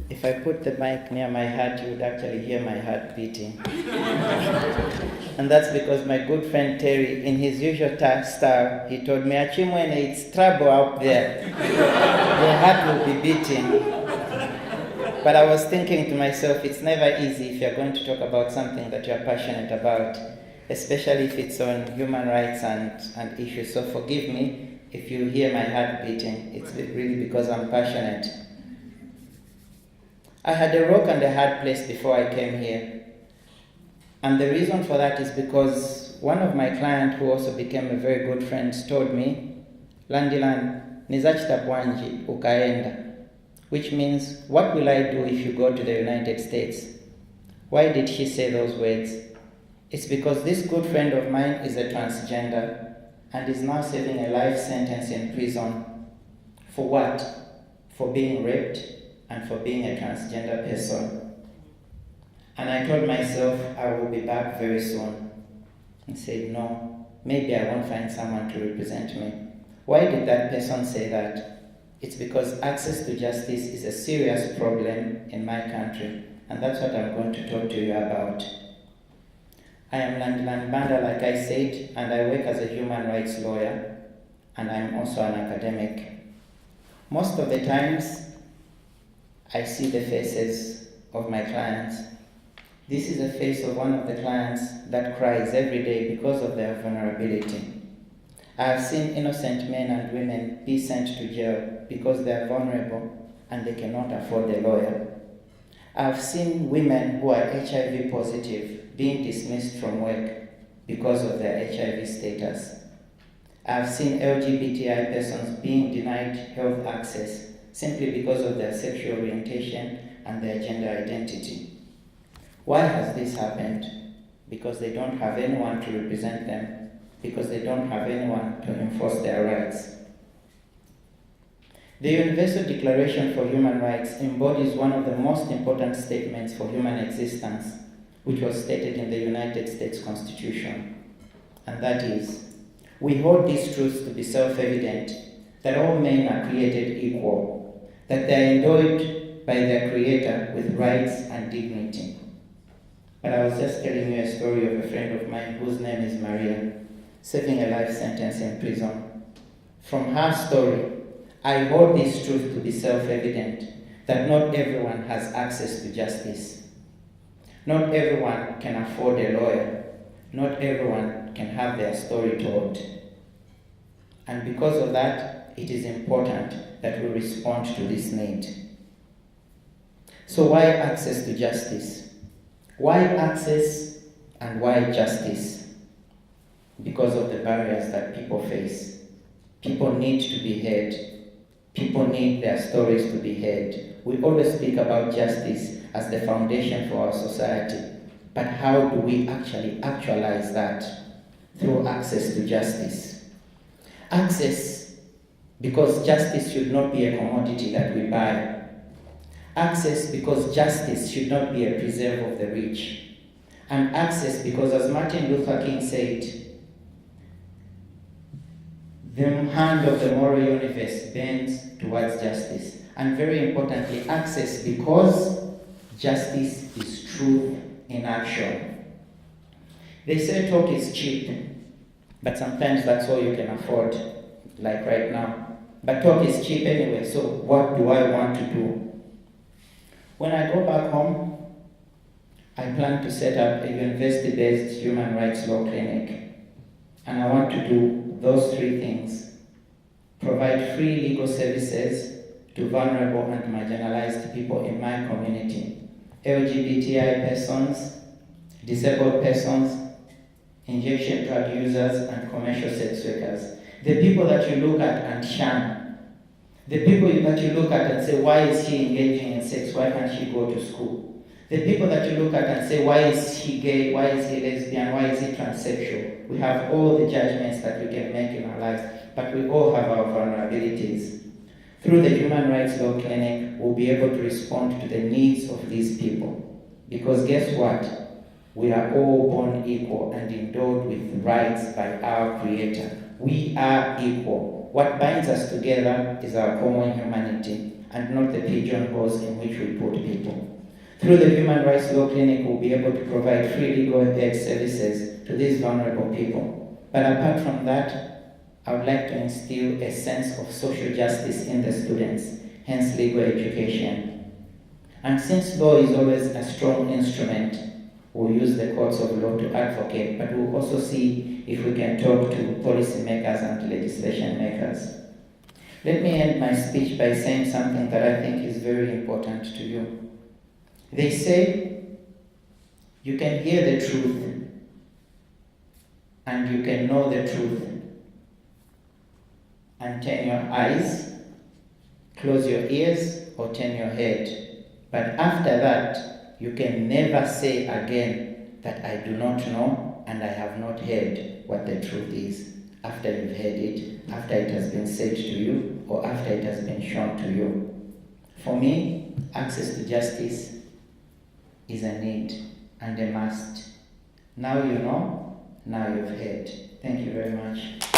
If I put the mic near my heart, you would actually hear my heart beating. And that's because my good friend Terry, in his usual style, he told me, Achimwene, it's trouble out there. Your heart will be beating. But I was thinking to myself, it's never easy if you're going to talk about something that you're passionate about, especially if it's on human rights and issues. So forgive me if you hear my heart beating. It's really because I'm passionate. I had a rock and a hard place before I came here. And the reason for that is because one of my clients, who also became a very good friend, told me, Landilani, nizachita bwanji ukaenda, which means, what will I do if you go to the United States? Why did she say those words? It's because this good friend of mine is a transgender and is now serving a life sentence in prison. For what? For being raped and for being a transgender person. And I told myself I will be back very soon. And said, no, maybe I won't find someone to represent me. Why did that person say that? It's because access to justice is a serious problem in my country, and that's what I'm going to talk to you about. I am Landilani Banda, like I said, and I work as a human rights lawyer, and I'm also an academic. Most of the times, I see the faces of my clients. This is a face of one of the clients that cries every day because of their vulnerability. I have seen innocent men and women be sent to jail because they are vulnerable and they cannot afford a lawyer. I have seen women who are HIV positive being dismissed from work because of their HIV status. I have seen LGBTI persons being denied health access simply because of their sexual orientation and their gender identity. Why has this happened? Because they don't have anyone to represent them, because they don't have anyone to enforce their rights. The Universal Declaration for Human Rights embodies one of the most important statements for human existence, which was stated in the United States Constitution. And that is, we hold these truths to be self-evident, that all men are created equal, that they are endowed by their Creator with rights and dignity. But I was just telling you a story of a friend of mine whose name is Maria, serving a life sentence in prison. From her story, I hold this truth to be self-evident, that not everyone has access to justice. Not everyone can afford a lawyer. Not everyone can have their story told. And because of that, it is important that we respond to this need. So why access to justice? Why access and why justice? Because of the barriers that people face. People need to be heard. People need their stories to be heard. We always speak about justice as the foundation for our society, but how do we actually actualize that? Through access to justice. Access, because justice should not be a commodity that we buy. Access, because justice should not be a preserve of the rich. And access, because as Martin Luther King said, the hand of the moral universe bends towards justice. And very importantly, access, because justice is truth in action. They say talk is cheap, but sometimes that's all you can afford, like right now. But talk is cheap anyway, so what do I want to do? When I go back home, I plan to set up a university-based human rights law clinic. And I want to do those three things. Provide free legal services to vulnerable and marginalized people in my community. LGBTI persons, disabled persons, injection drug users, and commercial sex workers. The people that you look at and shun. The people that you look at and say, why is he engaging in sex? Why can't he go to school? The people that you look at and say, why is he gay? Why is he lesbian? Why is he transsexual? We have all the judgments that we can make in our lives, but we all have our vulnerabilities. Through the Human Rights Law Clinic, we'll be able to respond to the needs of these people. Because guess what? We are all born equal and endowed with rights by our Creator. We are equal. What binds us together is our common humanity and not the pigeonholes in which we put people. Through the Human Rights Law Clinic, we'll be able to provide free legal aid services to these vulnerable people. But apart from that, I would like to instill a sense of social justice in the students, hence legal education. And since law is always a strong instrument, we'll use the courts of law to advocate, but we'll also see if we can talk to policymakers and legislation makers. Let me end my speech by saying something that I think is very important to you. They say you can hear the truth and you can know the truth and turn your eyes, close your ears, or turn your head. But after that, you can never say again that I do not know and I have not heard what the truth is after you've heard it, after it has been said to you, or after it has been shown to you. For me, access to justice is a need and a must. Now you know, now you've heard. Thank you very much.